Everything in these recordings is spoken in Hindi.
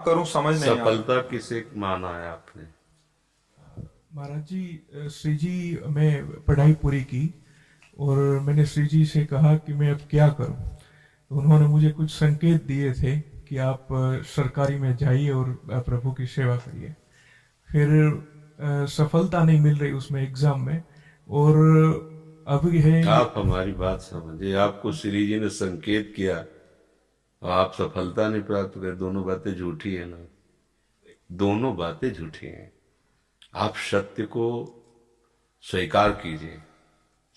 करूं समझ नहीं आ रहा। सफलता किसे माना है आपने? महाराज जी, श्री जी, मैं पढ़ाई पूरी की और मैंने श्री जी से कहा कि मैं अब क्या करूं। तो उन्होंने मुझे कुछ संकेत दिए थे कि आप सरकारी में जाइए और प्रभु की सेवा करिए। फिर सफलता नहीं मिल रही उसमें एग्जाम में, और अब है आप हमारी बात समझिए, आपको श्री जी ने संकेत किया और आप सफलता नहीं प्राप्त कर, दोनों बातें झूठी है ना। दोनों बातें झूठी हैं। आप सत्य को स्वीकार कीजिए।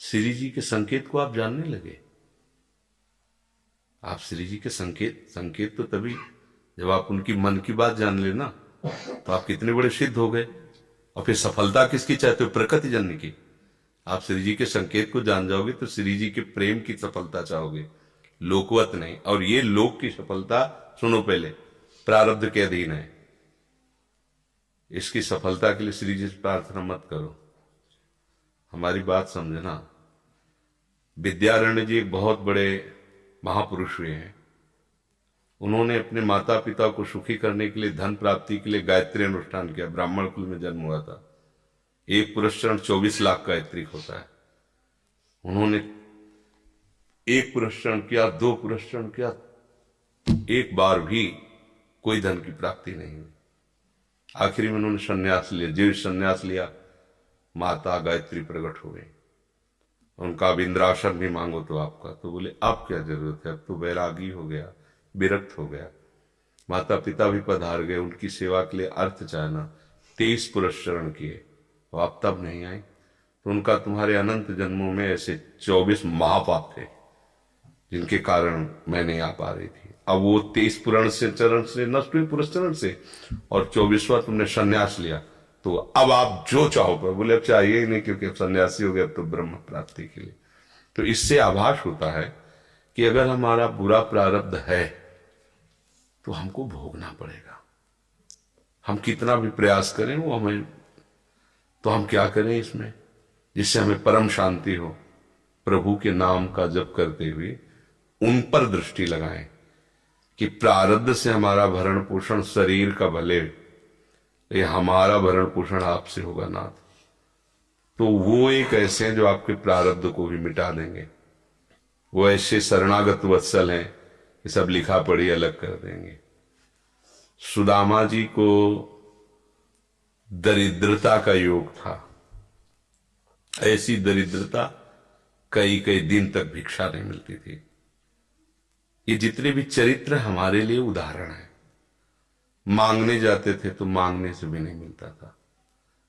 श्री जी के संकेत को आप जानने लगे। आप श्री जी के संकेत संकेत तो तभी जब आप उनकी मन की बात जान लेना, तो आप कितने बड़े सिद्ध हो गए। और फिर सफलता किसकी चाहते हो? प्रकृति जननी की। आप श्री जी के संकेत को जान जाओगे तो श्री जी के प्रेम की सफलता चाहोगे, लोकवत नहीं। और ये लोक की सफलता, सुनो पहले, प्रारब्ध के अधीन है। इसकी सफलता के लिए श्री जी से प्रार्थना मत करो। हमारी बात समझना। विद्यारण्य जी एक बहुत बड़े महापुरुष हुए हैं। उन्होंने अपने माता पिता को सुखी करने के लिए, धन प्राप्ति के लिए गायत्री अनुष्ठान किया। ब्राह्मण कुल में जन्म हुआ था। एक पुरस्चरण 24 लाख गायत्री होता है। उन्होंने एक पुरस्चरण किया, दो पुरस्चरण किया, एक बार भी कोई धन की प्राप्ति नहीं हुई। आखिरी में उन्होंने संन्यास लिया। जीव संन्यास लिया, माता गायत्री प्रकट हो गई। उनका अब इंद्रासन भी मांगो तो आपका, तो बोले अब क्या जरूरत है, अब तो बैरागी हो गया, विरक्त हो गया। माता पिता भी पधार गए, उनकी सेवा के लिए अर्थ चाहना। 23 पुरस्चरण किए, तो आप तब नहीं आई। तो उनका तुम्हारे अनंत जन्मों में ऐसे 24 महापाप थे जिनके कारण मैं नहीं आ पा रही थी। अब वो 23 पुराण से चरण से नष्ट हुए, पुरस्चरण से, और 24वां तुमने संन्यास लिया। तो अब आप जो चाहो पर, बोले अब चाहिए ही नहीं क्योंकि अब सन्यासी हो गया, अब तो ब्रह्म प्राप्ति के लिए। तो इससे आभास होता है कि अगर हमारा बुरा प्रारब्ध है तो हमको भोगना पड़ेगा। हम कितना भी प्रयास करें वो हमें, तो हम क्या करें इसमें जिससे हमें परम शांति हो? प्रभु के नाम का जप करते हुए उन पर दृष्टि लगाएं कि प्रारब्ध से हमारा भरण पोषण शरीर का भले, ये हमारा भरण पोषण आपसे होगा नाथ। तो वो एक ऐसे हैं जो आपके प्रारब्ध को भी मिटा देंगे। वो ऐसे शरणागत वत्सल हैं कि सब लिखा पढ़ी अलग कर देंगे। सुदामा जी को दरिद्रता का योग था। ऐसी दरिद्रता, कई कई दिन तक भिक्षा नहीं मिलती थी। ये जितने भी चरित्र हमारे लिए उदाहरण है। मांगने जाते थे तो मांगने से भी नहीं मिलता था,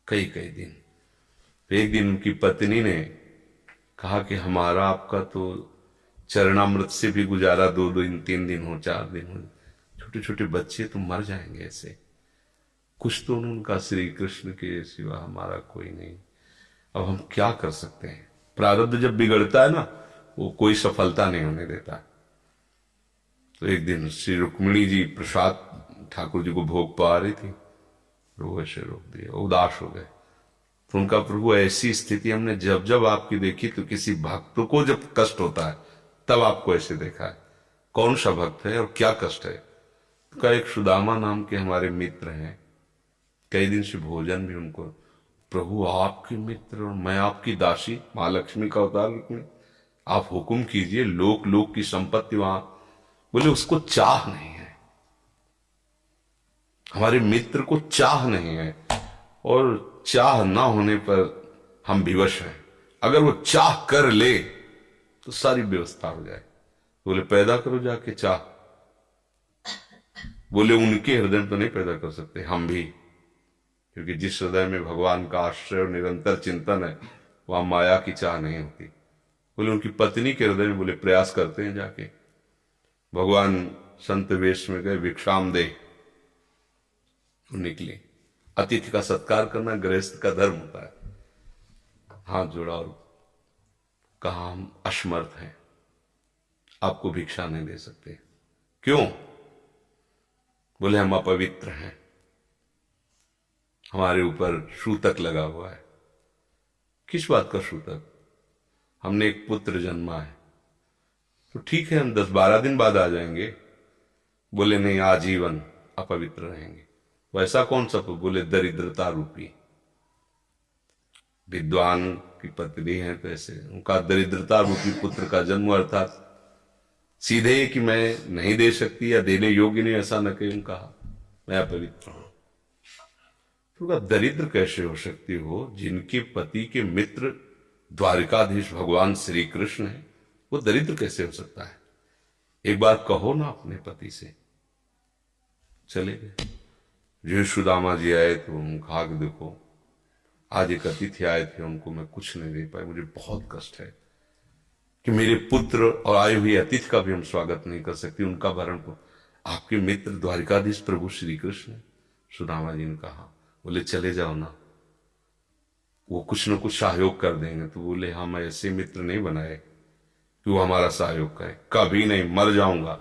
कई कई दिन। तो एक दिन उनकी पत्नी ने कहा कि हमारा आपका तो चरणामृत से भी गुजारा 2 दिन 3 दिन हो, 4 दिन हो, छोटे छोटे बच्चे तो मर जाएंगे ऐसे। कुछ तो उनका श्री कृष्ण के सिवा हमारा कोई नहीं। अब हम क्या कर सकते हैं? प्रारब्ध जब बिगड़ता है ना, वो कोई सफलता नहीं होने देता। तो एक दिन श्री रुक्मिणी जी प्रसाद ठाकुर जी को भोग पा रही थी, वो ऐसे रोक दिया, उदास हो गए। तो उनका प्रभु ऐसी स्थिति हमने जब जब आपकी देखी, तो किसी भक्त को जब कष्ट होता है तब आपको ऐसे देखा है। कौन सा भक्त है और क्या कष्ट है? तो का एक सुदामा नाम के हमारे मित्र हैं, कई दिन से भोजन भी उनको, प्रभु आपके मित्र और मैं आपकी दासी, महालक्ष्मी का अवतार रूप में, आप हुक्म कीजिए, लोक लोक की संपत्ति वहां। बोले उसको चाह नहीं है, हमारे मित्र को चाह नहीं है, और चाह ना होने पर हम विवश हैं। अगर वो चाह कर ले तो सारी व्यवस्था हो जाए। बोले पैदा करो जाके चाह। बोले उनके हृदय में तो नहीं पैदा कर सकते, हम भी, क्योंकि जिस हृदय में भगवान का आश्रय और निरंतर चिंतन है वहां माया की चाह नहीं होती। बोले उनकी पत्नी के हृदय में, बोले प्रयास करते हैं जाके। भगवान संत वेश में गए, भिक्षाम दे, निकली। अतिथि का सत्कार करना गृहस्थ का धर्म होता है। हाथ जोड़ा और कहा हम असमर्थ हैं, आपको भिक्षा नहीं दे सकते। क्यों? बोले हम अपवित्र हैं, हमारे ऊपर सूतक लगा हुआ है। किस बात का सूतक? हमने एक पुत्र जन्मा है। तो ठीक है, हम 10-12 दिन बाद आ जाएंगे। बोले नहीं, आजीवन अपवित्र रहेंगे। वैसा कौन सा? बोले दरिद्रता रूपी। विद्वान की पत्नी है तो ऐसे उनका दरिद्रता रूपी पुत्र का जन्म, अर्थात सीधे कि मैं नहीं दे सकती या देने योग्य नहीं, ऐसा न कहीं कहा, मैं अपवित्र हूं। तो उनका दरिद्र कैसे हो सकती हो? जिनके पति के मित्र द्वारिकाधीश भगवान श्री कृष्ण है, वो दरिद्र कैसे हो सकता है? एक बार कहो ना अपने पति से। चले गए। जो सुदामा जी आए तो उन्होंने कहा कि देखो आज एक अतिथि आए थे, उनको मैं कुछ नहीं दे पाई, मुझे बहुत कष्ट है कि मेरे पुत्र और आए हुए अतिथि का भी हम स्वागत नहीं कर सकते, उनका भरण को आपके मित्र द्वारिकाधीश प्रभु श्री कृष्ण। सुदामा जी ने कहा, बोले चले जाओ ना, वो कुछ न कुछ सहयोग कर देंगे। तो बोले हम ऐसे मित्र नहीं बनाए कि वो हमारा सहयोग करे, कभी नहीं, मर जाऊंगा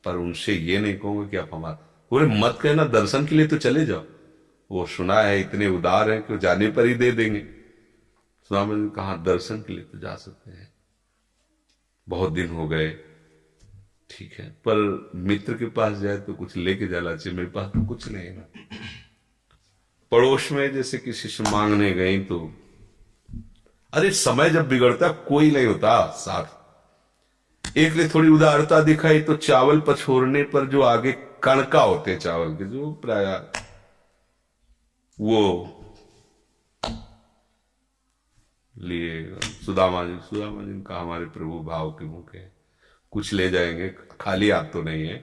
पर उनसे ये नहीं कहूंगा कि आप हमारा। बोले मत कहना, दर्शन के लिए तो चले जाओ, वो सुना है इतने उदार है कि वो जाने पर ही दे देंगे। सुदामा जी ने कहा दर्शन के लिए तो जा सकते हैं, बहुत दिन हो गए, ठीक है, पर मित्र के पास जाए तो कुछ लेके जाना चाहिए, मेरे पास तो कुछ नहीं है ना। पड़ोस में जैसे किसी से मांगने गई तो, अरे समय जब बिगड़ता कोई नहीं होता साथ। एक ने थोड़ी उदारता दिखाई तो चावल पछोड़ने पर जो आगे कणका होते चावल के, जो प्राय वो लिए सुदामा जी ने कहा हमारे प्रभु भाव के मुख है, कुछ ले जाएंगे, खाली हाथ तो नहीं है।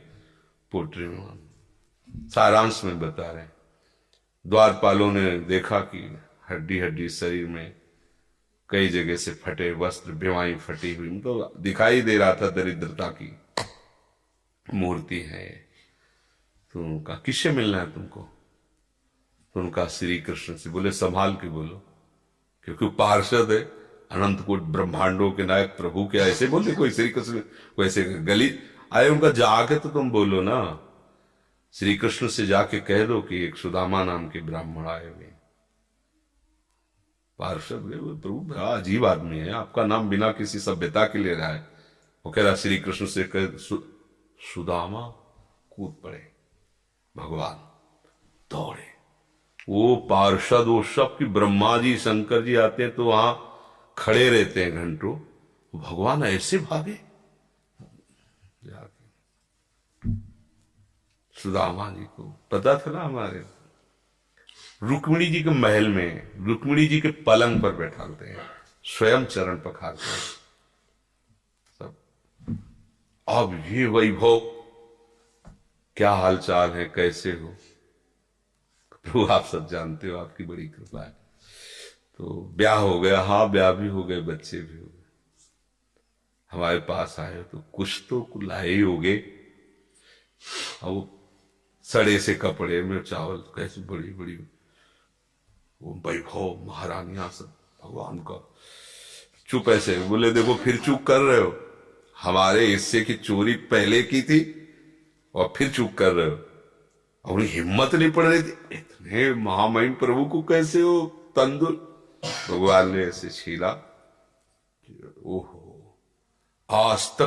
पोट्री में सारांश में बता रहे, द्वारपालों ने देखा कि हड्डी हड्डी शरीर में कई जगह से फटे वस्त्र, बेवाई फटी हुई, मतलब दिखाई दे रहा था दरिद्रता की मूर्ति है। तो उनका किससे मिलना है तुमको? तो उनका श्री कृष्ण से। बोले संभाल के बोलो, क्योंकि पार्षद है, अनंत कोट ब्रह्मांडों के नायक प्रभु के ऐसे बोले कोई श्री कृष्ण वैसे गली आए। उनका जाके तो तुम बोलो ना, श्री कृष्ण से जाके कह दो कि एक सुदामा नाम के ब्राह्मण आए हुए। पार्षद प्रभु बड़ा अजीब आदमी है, आपका नाम बिना किसी सभ्यता के ले रहा है। वो कह रहा श्री कृष्ण से कह सुदामा, कूद पड़े, भगवान दौड़े। वो पार्षद वो सब की ब्रह्मा जी शंकर जी आते हैं तो वहां खड़े रहते हैं घंटों, भगवान ऐसे भागे जाके। सुदामा जी को पता था ना, हमारे रुक्मिणी जी के महल में रुक्मिणी जी के पलंग पर बैठाते हैं, स्वयं चरण पखारते हैं सब। अब ये वैभव, क्या हालचाल है, कैसे हो प्रभु? आप सब जानते हो, आपकी बड़ी कृपा है। तो ब्याह हो गया, हाँ ब्याह भी हो गए, बच्चे भी हो गए। हमारे पास आए तो कुछ तो लाए ही हो गए। और वो सड़े से कपड़े में चावल, कैसे बड़ी बड़ी वो वैभव, महारानियां सब भगवान का। चुप ऐसे बोले, देखो फिर चुप कर रहे हो, हमारे हिस्से की चोरी पहले की थी और फिर चुप कर रहे हो। और हिम्मत नहीं पड़ रही थी, इतने महामहिम प्रभु को कैसे हो तंदुल। भगवान ने ऐसे छीला, ओहो आज तक